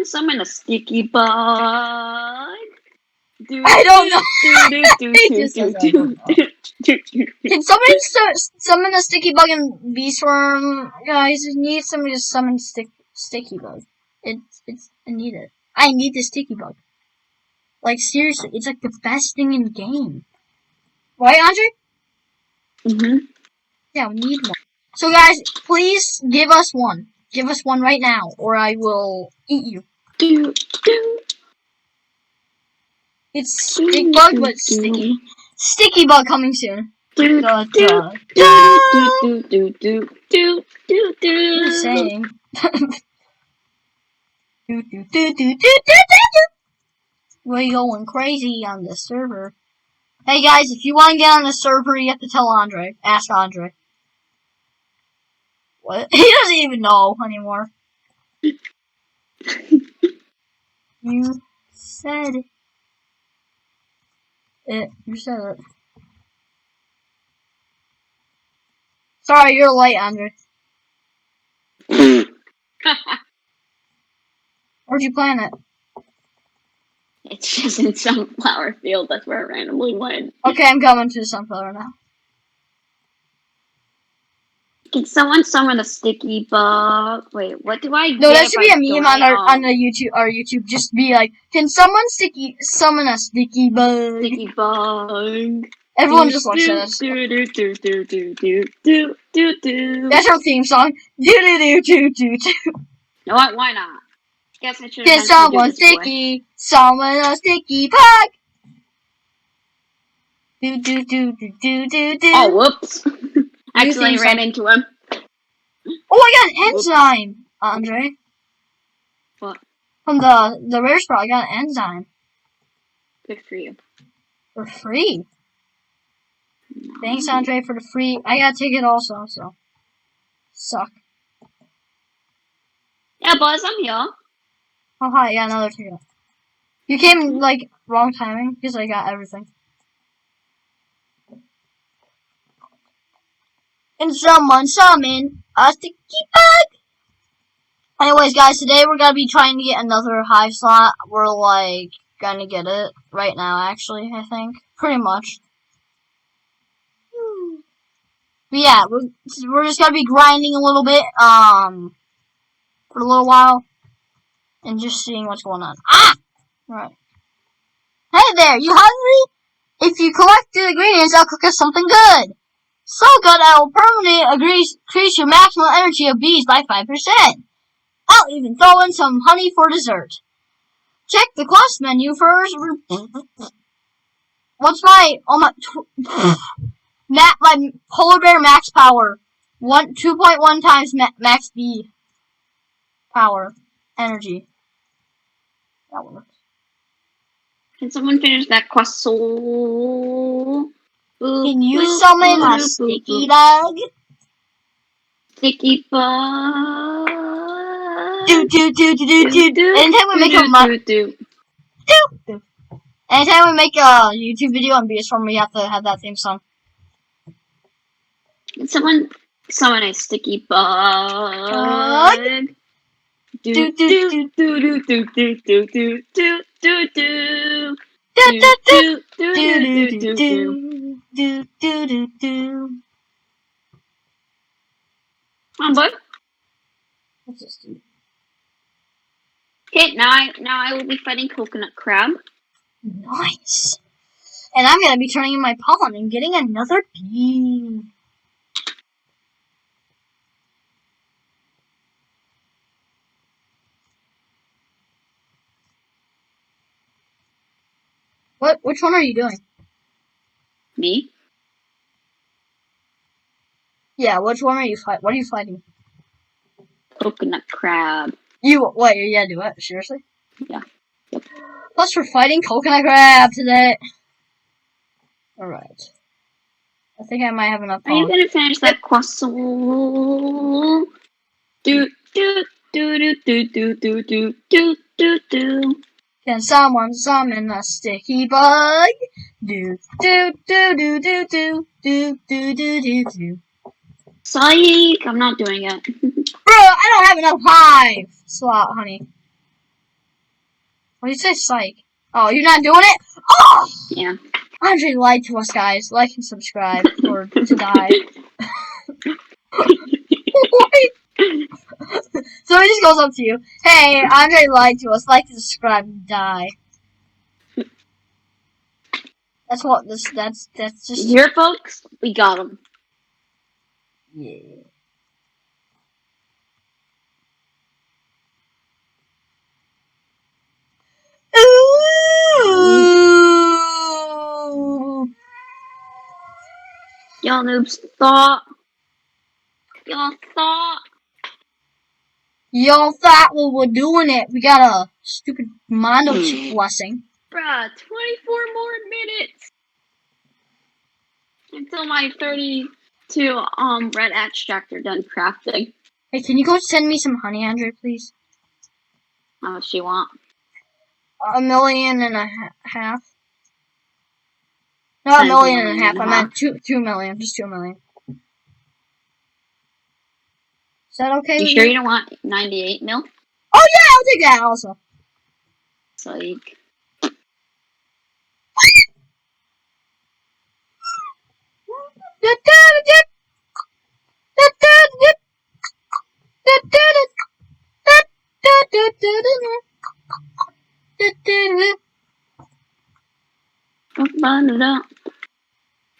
someone summon a sticky bug? I don't know. Can somebody summon a sticky bug and beast worm? Guys, I need somebody to summon sticky bug. I need it. I need the sticky bug. Like seriously, it's like the best thing in the game. Right, Andre? Yeah, we need one. So guys, please give us one. Give us one right now, or I will eat you. It's stick bug, but sticky. Sticky bug coming soon. Just saying. We're going crazy on the server. Hey guys, if you want to get on the server, you have to tell Andre. Ask Andre. What? He doesn't even know anymore. You said it. You said it. Sorry, you're late, Andre. Where'd you plant it? It's just in sunflower field. That's where it randomly went. Okay, I'm coming to the sunflower now. Can someone summon a sticky bug? Wait, what do I? No, that should be a meme on the YouTube. Our YouTube, just be like, can someone summon a sticky bug? Sticky bug. Everyone just looks at us. That's our theme song. No, why not? Guess I should. Can someone summon a sticky bug? Oh, whoops! Actually ran into him. Oh, I got an enzyme, Andre. What? From the rare spot, I got an enzyme. Good for you. For free. Thanks, Andre, for the free. I got a ticket also, so. Suck. Yeah, Buzz, I'm here. Oh, hi, I got another ticket. You came, like, wrong timing, because I got everything. And someone summon a sticky bug! Anyways, guys, today we're gonna be trying to get another hive slot. We're, like, gonna get it right now, actually, I think. Pretty much. But yeah, we're just gonna be grinding a little bit, for a little while. And just seeing what's going on. Ah! Right. Hey there, you hungry? If you collect the ingredients, I'll cook us something good. So good, I will permanently increase your maximum energy of bees by 5%. I'll even throw in some honey for dessert. Check the quest menu first. What's my my polar bear max power? 2.1 times max bee power energy. That works. Can someone finish that quest? Can you summon a sticky bug? Sticky bug. Anytime we make a YouTube video on BS4, we have to have that theme song. Can someone summon a sticky bug? Come on, bud. What's this dude? Okay, now I will be fighting coconut crab. Nice. And I'm gonna be turning in my pollen and getting another bee. Which one are you doing? Me? Yeah, which one are you fighting? What are you fighting? Coconut crab. You gonna do it? Seriously? Yeah. Yep. Plus, we're fighting coconut crab today. Alright. I think I might have enough pollen. Are you gonna finish that quest? Can someone summon a sticky bug? Psych! I'm not doing it. Bro, I don't have enough hive slot, honey. What do you say, psych? Oh, you're not doing it? Oh! Yeah. Andre lied to us, guys. Like and subscribe or to die. Wait. So it just goes up to you. Hey, Andre lied to us. Like and subscribe and die. That's what this. That's just. Here, folks, we got him. Yeah. Ooh. Y'all noobs thought. Y'all thought. Y'all thought we were doing it. We got a stupid Mondo chip blessing. Bruh, 24 more minutes until my 32 red extract are done crafting. Hey, can you go send me some honey, Andre, please? How much do you want? 1.5 million. Not 1.5 million. I meant 2 million. Just 2 million. Is that okay You with sure you? you don't want 98 mil? Oh yeah, I'll take that also. Psych. Bum-bum-da-da.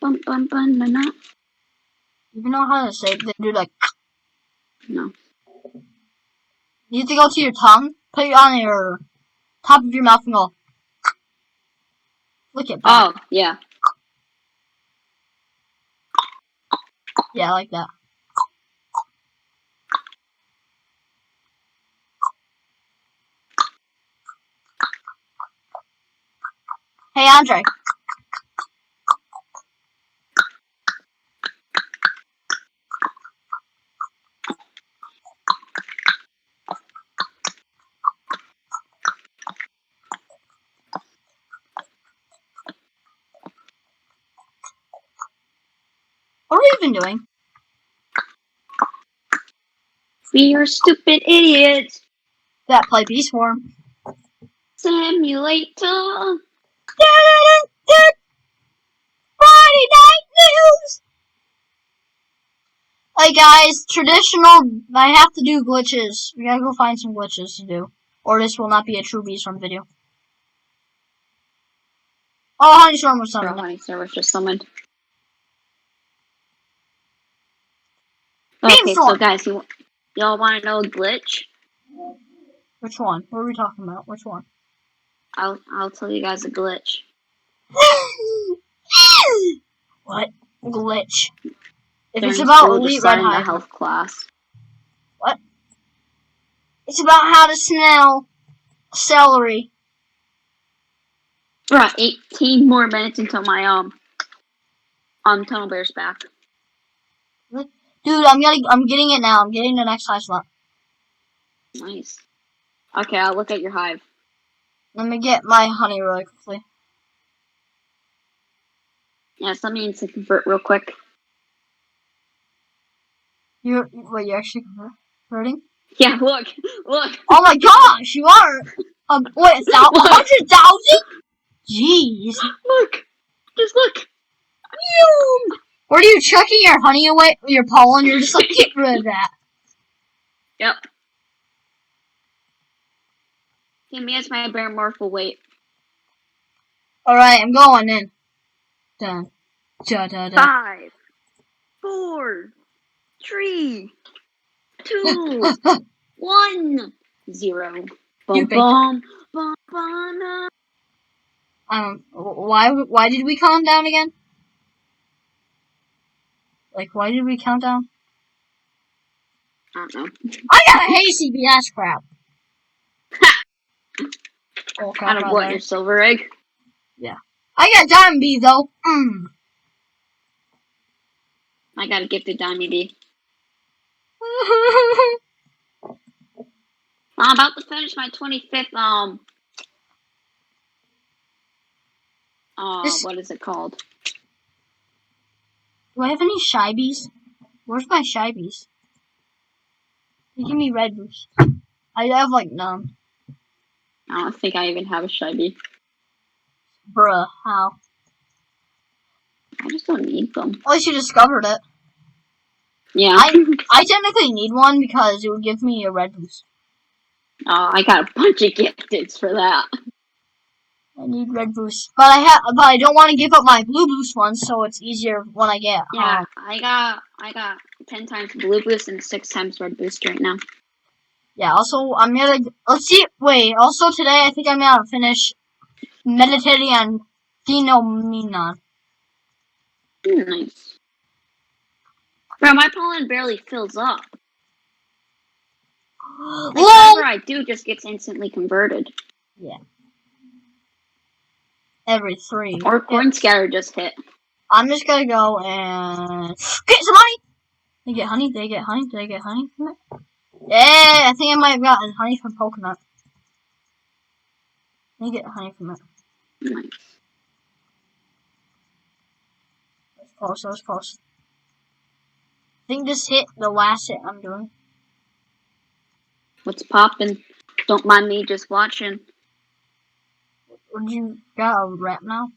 Bum-bum-bum-da-da. You know how to say it? They do like. No. You have to go to your tongue, put it on your top of your mouth, and go. Look it back. Oh, yeah. Yeah, like that. Hey, Andre. What are we even doing? We are stupid idiots. That play Beast Form. Simulator. Friday Night News! Hey guys, traditional, I have to do glitches. We gotta go find some glitches to do. Or this will not be a true Beast Form video. Oh, Honey Storm was Bro, summoned. honey server just summoned. Beam Okay, so Storm! guys, y'all want to know a glitch? Which one? What are we talking about? Which one? I'll tell you guys a glitch. What? Glitch. If During it's about school, Elite just Red starting the Hive. health class. What? It's about how to smell celery. Right, 18 more minutes until my Tunnel Bear's back. Dude, I'm getting it now. I'm getting the next high slot. Nice. Okay, I'll look at your hive. Let me get my honey really quickly. Yeah, let me to convert real quick. You're actually converting? Yeah, look. Oh my gosh, you are. Wait, 100,000? Jeez. Look, just look. Where are you chucking your honey away? Your pollen? You're just like, get rid of that. Yep. Give me as my bear morphle weight. Alright, I'm going in. Done. Da, da, da. 5, 4, 3, 2, 1, 0. You Bum big. bum bum bum. Why did we calm down again? Like, why did we count down? I don't know. I got a hazy BS crap. Oh, crap, Out of right what? there. Your silver egg? Yeah. I got Diamond B, though. I got a gifted diamond bee. I'm about to finish my 25th, what is it called? Do I have any shy bees? Where's my shy bees? They give me red boost. I have, like, none. I don't think I even have a shiny. Bruh, how? I just don't need them. At least you discovered it. Yeah. I technically need one because it would give me a red boost. I got a bunch of gifteds for that. I need red boost, but I don't want to give up my blue boost one, so it's easier when I get. Yeah, I got 10 times blue boost and 6 times red boost right now. Yeah. Also, I'm gonna let's see. Wait. Also today, I think I'm gonna finish meditating on phenomenon. Nice. Bro, my pollen barely fills up. Like, whatever I do just gets instantly converted. Yeah. Every 3. Or corn scatter just hit. I'm just gonna go and get some honey. They get honey. They get honey. Did I get honey from it? Yeah, I think I might have gotten honey from coconut. Let me get honey from it. Nice. That was close. I think this hit the last hit I'm doing. What's poppin'? Don't mind me just watching. Would you got a rap now?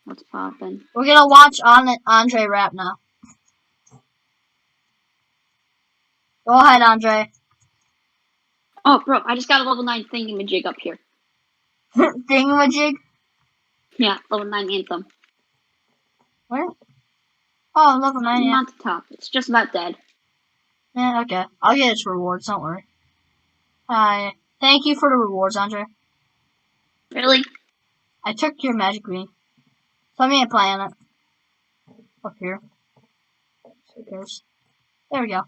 What's poppin'? We're gonna watch Andre rap now. Go ahead, Andre. Oh, bro, I just got a level 9 thingamajig up here. Thingamajig? Yeah, level 9 anthem. Where? Oh, level 9, yeah. Not the top. It's just about dead. Yeah, okay. I'll get its rewards, don't worry. Hi. Thank you for the rewards, Andre. Really? I took your magic green. So I'm gonna play on it. Up here. Who cares? There we go.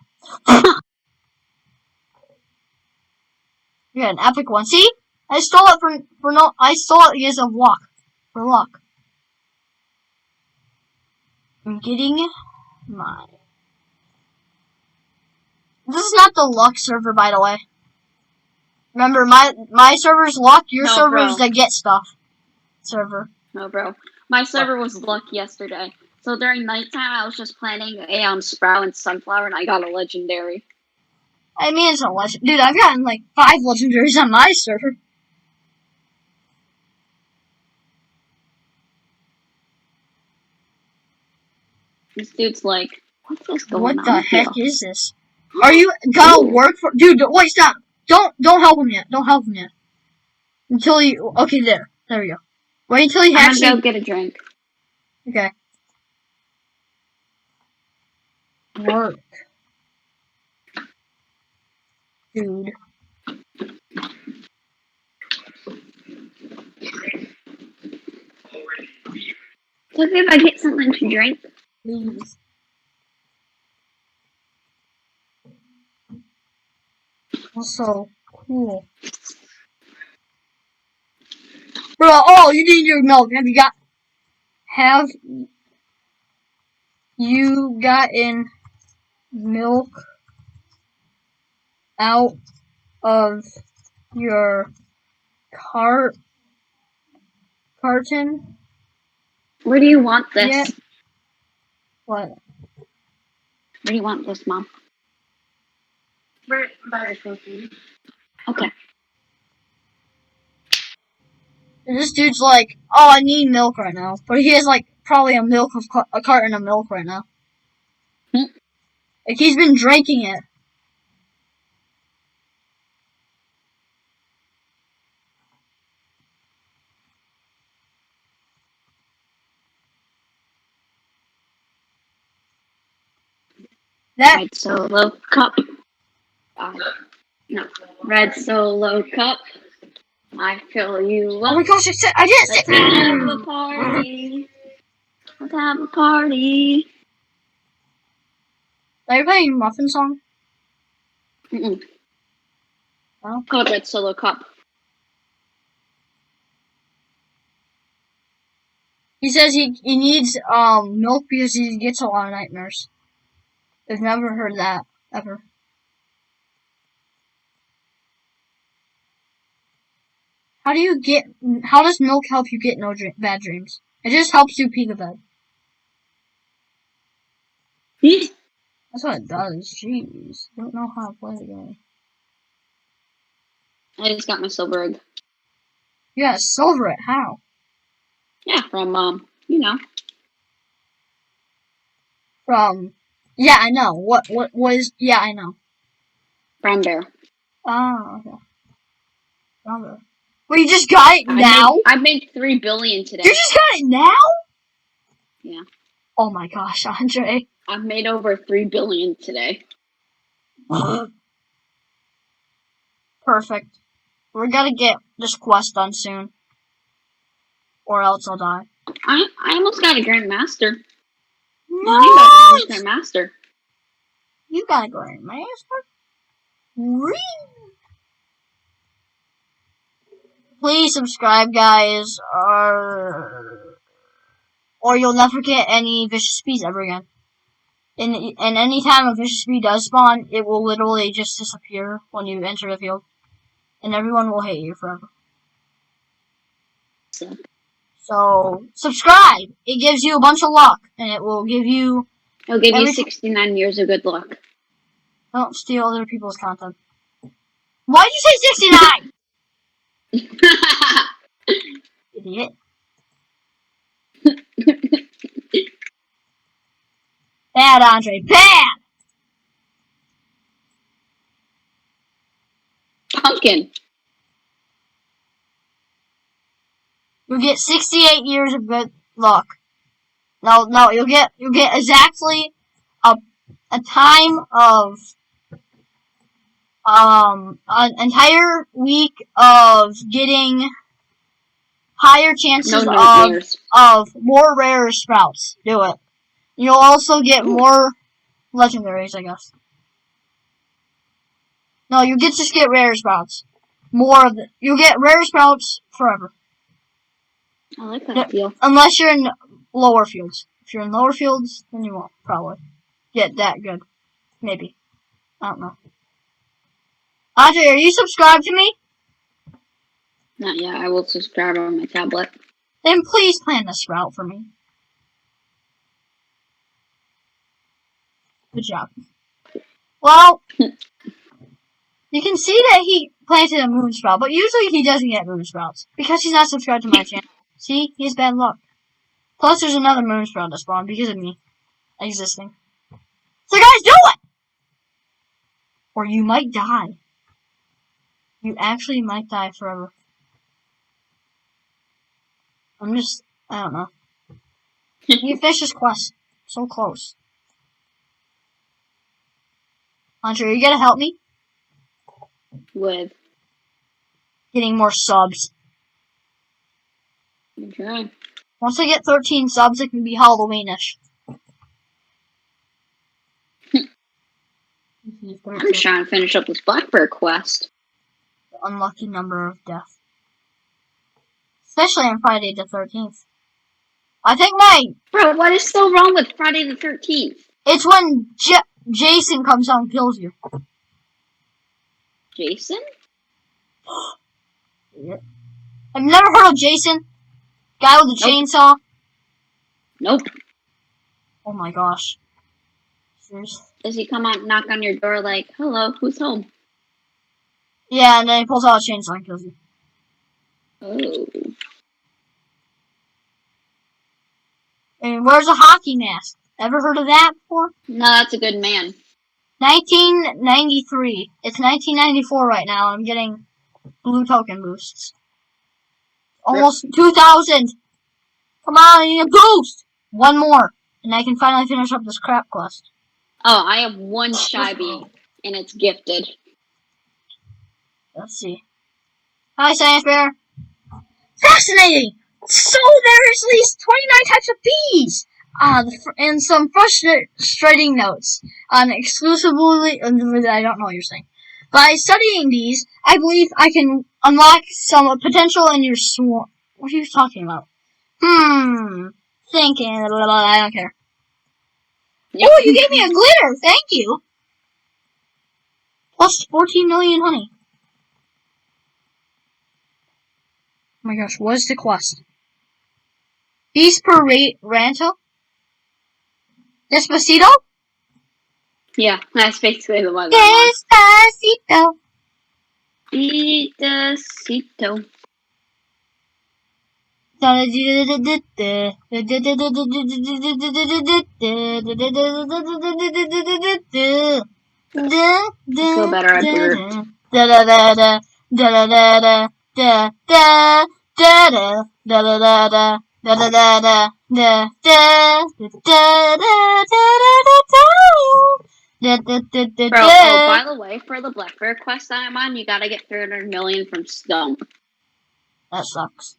You got an epic one. See? I stole it for no. I stole it because of luck. For luck. I'm getting my. This is not the luck server, by the way. Remember, my server's luck. Your No, server's bro. the get stuff server. No, bro. My server was luck yesterday. So during nighttime, I was just planting a sprout and sunflower, and I got a legendary. I mean, it's a legend. Dude, I've gotten like 5 legendaries on my server. This dude's like, what's this going What on the here? heck is this? Are you gonna work for? Dude, wait, stop! Don't help him yet. Don't help him yet. Until you. Okay, there we go. Wait until he I'm actually. gonna go get a drink. Okay. Work. Dude. So if I get something to drink. Please. Also, cool. Bro, oh, you need your milk. Have you gotten milk out of your carton? Where do you want this? Yeah. What? Where do you want this, Mom? Where by yourself, baby. Okay. And this dude's like, oh, I need milk right now. But he has like probably a carton of milk right now. Like he's been drinking it. That Red Solo cup. No. Red Solo cup. I fill you up. oh my gosh, I did it! Let's have a party. Let's have a party. Are you playing Muffin Song? Mm-mm. Oh. Called Red Solo cup. He says he needs milk because he gets a lot of nightmares. I've never heard that ever. How does milk help you get no bad dreams? It just helps you pee the bed. That's what it does. Jeez. I don't know how to play the game. I just got my silver egg. You gotta silver it. How? Yeah, from From. Yeah, I know. What was? Yeah, I know. Brown Bear. Oh, okay. Well, you just got it now? I made 3 billion today. You just got it now? Yeah. Oh my gosh, Andre. I've made over 3 billion today. Perfect. We're gonna get this quest done soon. Or else I'll die. I almost got a Grandmaster. No! I'm about to finish Grandmaster. You got a Grandmaster? Really? Please subscribe, guys, or you'll never get any vicious bees ever again. And any time a vicious bee does spawn, it will literally just disappear when you enter the field. And everyone will hate you forever. So, subscribe! It gives you a bunch of luck, and it will give you... It'll give you 69 years of good luck. Don't steal other people's content. Why'd you say 69?! Idiot. Bad, Andre. Bad! Pumpkin. You'll get 68 years of good luck. No, you'll get exactly a time of an entire week of getting higher chances of more rare sprouts. Do it. You'll also get more legendaries, I guess. No, you just get rare sprouts. You'll get rare sprouts forever. I like that deal. Unless you're in lower fields. If you're in lower fields, then you won't probably get that good. Maybe. I don't know. Andre, are you subscribed to me? Not yet. I will subscribe on my tablet. Then please plant a sprout for me. Good job. Well, you can see that he planted a moon sprout, but usually he doesn't get moon sprouts because he's not subscribed to my channel. See, he has bad luck. Plus, there's another moon sprout that spawned because of me existing. So, guys, do it! Or you might die. You actually might die forever. I don't know. You finish this quest. So close. Andre, are you gonna help me? With? Getting more subs. Okay. Once I get 13 subs, it can be Halloweenish. I'm just trying to finish up this Blackbird quest. The unlucky number of death. Especially on Friday the 13th. I think Bro, what is so wrong with Friday the 13th? It's when Jason comes out and kills you. Jason? Yep. I've never heard of Jason? Guy with the chainsaw? Nope. Oh my gosh. Seriously? Does he come out and knock on your door like, hello, who's home? Yeah, and then he pulls out a chainsaw and kills you. Oh. And where's a hockey mask? Ever heard of that before? No, that's a good man. 1993. It's 1994 right now, and I'm getting blue token boosts. Almost 2,000! Come on, I need a boost! One more, and I can finally finish up this crap quest. Oh, I have one shy bee, and it's gifted. Let's see. Hi, Science Bear. Fascinating! So there's at least 29 types of bees! And some frustrating notes on exclusively, I don't know what you're saying. By studying these, I believe I can unlock some potential in your swarm. What are you talking about? Thinking, I don't care. Yep. Oh, you gave me a glitter! Thank you! Plus 14 million honey. Oh my gosh, what is the quest? Beast per Ranto? Despacito? Yeah, that's basically the one. Despacito. Despacito. I feel better. I burped. Bro, oh, by the way, for the Blackbear quest that I'm on, you gotta get 300 million from Stone. That sucks.